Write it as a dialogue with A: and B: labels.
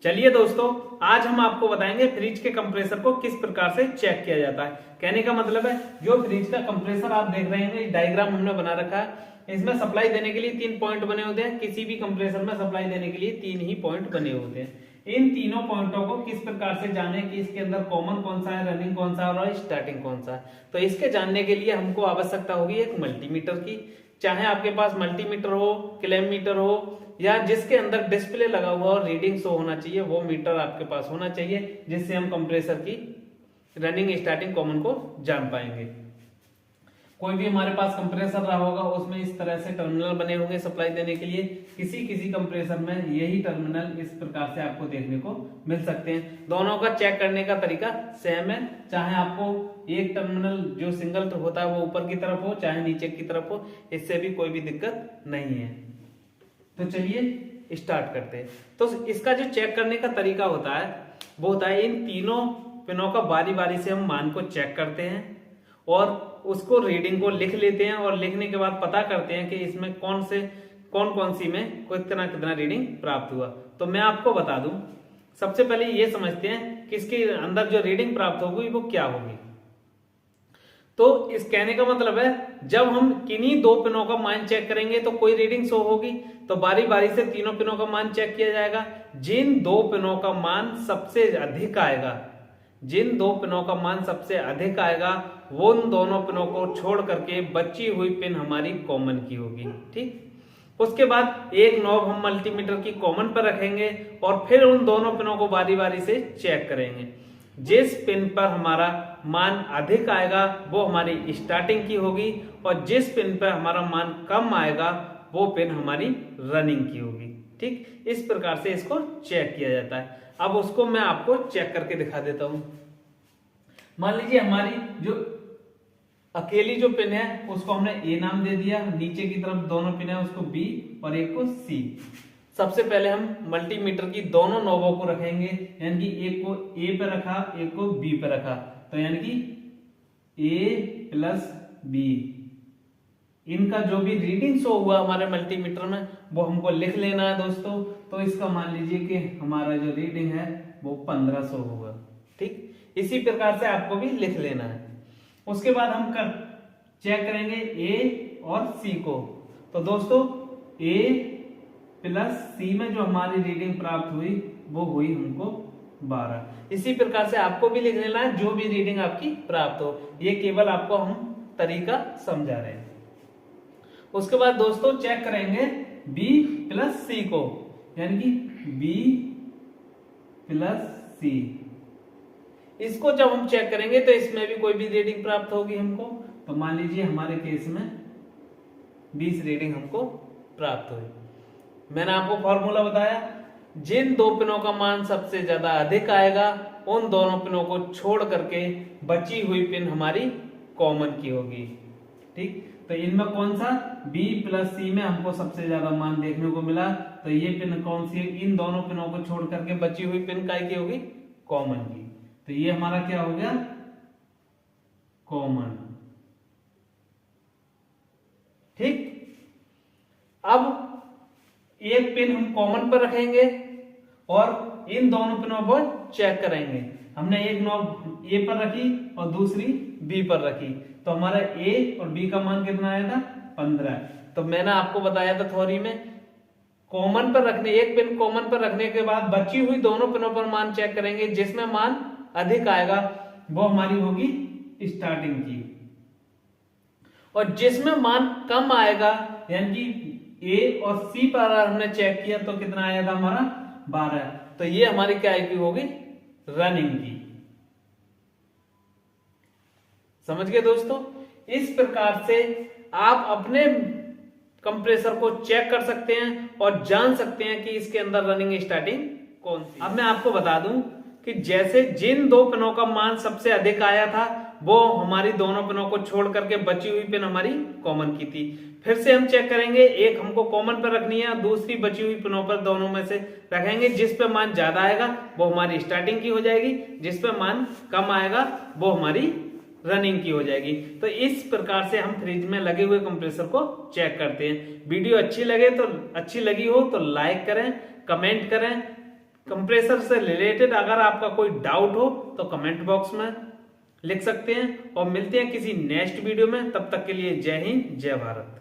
A: चलिए दोस्तों, आज हम आपको बताएंगे फ्रिज के कंप्रेसर को किस प्रकार से चेक किया जाता है। कहने का मतलब है जो फ्रिज का कंप्रेसर आप देख रहे हैं, डायग्राम हमने बना रखा है। इसमें सप्लाई देने के लिए 3 पॉइंट बने होते हैं। किसी भी कंप्रेसर में सप्लाई देने के लिए 3 ही पॉइंट बने होते हैं। इन तीनों पॉइंटों को किस प्रकार से जाने कि इसके अंदर कॉमन कौन सा है, रनिंग कौन सा है और स्टार्टिंग कौन सा है, तो इसके जानने के लिए हमको आवश्यकता होगी एक मल्टीमीटर की। चाहे आपके पास मल्टीमीटर हो, क्लैम मीटर हो, या जिसके अंदर डिस्प्ले लगा हुआ और रीडिंग शो होना चाहिए, वो मीटर आपके पास होना चाहिए, जिससे हम कंप्रेसर की रनिंग स्टार्टिंग कॉमन को जान पाएंगे। कोई भी हमारे पास कंप्रेसर रहा होगा, उसमें इस तरह से टर्मिनल बने होंगे सप्लाई देने के लिए। किसी किसी कंप्रेसर में यही टर्मिनल इस प्रकार से आपको देखने को मिल सकते हैं। दोनों का चेक करने का तरीका सेम है। चाहे आपको एक टर्मिनल जो सिंगल होता है वो ऊपर की तरफ हो, चाहे नीचे की तरफ हो, इससे भी कोई भी दिक्कत नहीं है। तो चलिए स्टार्ट करते हैं। तो इसका जो चेक करने का तरीका होता है वो होता है इन तीनों पिनों का बारी बारी से हम मान को चेक करते हैं और उसको रीडिंग को लिख लेते हैं, और लिखने के बाद पता करते हैं कि इसमें कौन कौन सी में कितना कितना रीडिंग प्राप्त हुआ। तो मैं आपको बता दूं, सबसे पहले ये समझते हैं कि इसके अंदर जो रीडिंग प्राप्त होगी वो क्या होगी। तो इस कहने का मतलब है जब हम किन्हीं दो पिनों का मान चेक करेंगे तो कोई रीडिंग शो होगी, तो बारी बारी से तीनों पिनों का मान चेक किया जाएगा। जिन दो पिनों का मान सबसे अधिक आएगा, जिन दो पिनों का मान सबसे अधिक आएगा, वो उन दोनों पिनों को छोड़ करके बची हुई पिन हमारी कॉमन की होगी। ठीक, उसके बाद एक नॉब हम मल्टीमीटर की कॉमन पर रखेंगे और फिर उन दोनों पिनों को बारी बारी से चेक करेंगे। जिस पिन पर हमारा मान अधिक आएगा वो हमारी स्टार्टिंग की होगी, और जिस पिन पर हमारा मान कम आएगा वो पिन हमारी रनिंग की होगी। ठीक, इस प्रकार से इसको चेक किया जाता है। अब उसको मैं आपको चेक करके दिखा देता हूं। मान लीजिए हमारी जो अकेली जो पिन है उसको हमने ए नाम दे दिया, नीचे की तरफ दोनों पिन है उसको बी और एक को सी। सबसे पहले हम मल्टीमीटर की दोनों नोबों को रखेंगे, यानी कि एक को ए पे रखा, एक को बी पे रखा, तो यानी कि ए प्लस बी। इनका जो भी रीडिंग शो हुआ हमारे मल्टीमीटर में वो हमको लिख लेना है दोस्तों। तो इसका मान लीजिए कि हमारा जो रीडिंग है वो 1500 होगा। ठीक, इसी प्रकार से आपको भी लिख लेना है। उसके बाद हम चेक करेंगे ए और सी को। तो दोस्तों ए प्लस सी में जो हमारी रीडिंग प्राप्त हुई वो हुई हमको 12। इसी प्रकार से आपको भी लिख लेना है जो भी रीडिंग आपकी प्राप्त हो। ये केवल आपको हम तरीका समझा रहे हैं। उसके बाद दोस्तों चेक करेंगे बी प्लस सी को, यानी कि बी प्लस सी। इसको जब हम चेक करेंगे तो इसमें भी कोई भी रीडिंग प्राप्त होगी हमको। तो मान लीजिए हमारे केस में 20 रीडिंग हमको प्राप्त हुई। मैंने आपको फॉर्मूला बताया, जिन दो पिनों का मान सबसे ज्यादा अधिक आएगा उन दोनों पिनों को छोड़ करके बची हुई पिन हमारी कॉमन की होगी। ठीक, तो इनमें कौन सा B प्लस सी में हमको सबसे ज्यादा मान देखने को मिला, तो ये पिन कौन सी है, इन दोनों पिनों को छोड़ करके बची हुई पिन काय की होगी, कॉमन की। तो ये हमारा क्या हो गया, कॉमन। ठीक, अब एक पिन हम कॉमन पर रखेंगे और इन दोनों पिनों पर चेक करेंगे। हमने एक नॉब ए पर रखी और दूसरी बी पर रखी, तो हमारा ए और बी का मान कितना आया था, 15। तो मैंने आपको बताया था थ्योरी में, कॉमन पर रखने, एक पिन कॉमन पर रखने के बाद बची हुई दोनों पिनों पर मान चेक करेंगे। जिसमें मान अधिक आएगा वो हमारी होगी स्टार्टिंग की, और जिसमें मान कम आएगा, यानी कि ए और सी पर हमने चेक किया तो कितना आया था हमारा 12, तो ये हमारी क्या की होगी, रनिंग की। समझ गए दोस्तों। इस प्रकार से आप अपने कंप्रेसर को चेक कर सकते हैं और जान सकते हैं कि इसके अंदर रनिंग स्टार्टिंग कौन सी। अब मैं आपको बता दूं कि जैसे जिन दो पिनों का मान सबसे अधिक आया था वो हमारी दोनों पिनों को छोड़ करके बची हुई पिन हमारी कॉमन की थी। फिर से हम चेक करेंगे, एक हमको कॉमन पर रखनी है, दूसरी बची हुई पिनों पर दोनों में से रखेंगे। जिस पे मान ज्यादा आएगा वो हमारी स्टार्टिंग की हो जाएगी, जिस पे मान कम आएगा वो हमारी रनिंग की हो जाएगी। तो इस प्रकार से हम फ्रिज में लगे हुए कंप्रेसर को चेक करते हैं। वीडियो अच्छी लगी हो तो लाइक करें, कमेंट करें, कंप्रेसर से रिलेटेड अगर आपका कोई डाउट हो तो कमेंट बॉक्स में लिख सकते हैं और मिलते हैं किसी नेक्स्ट वीडियो में। तब तक के लिए जय हिंद, जय भारत।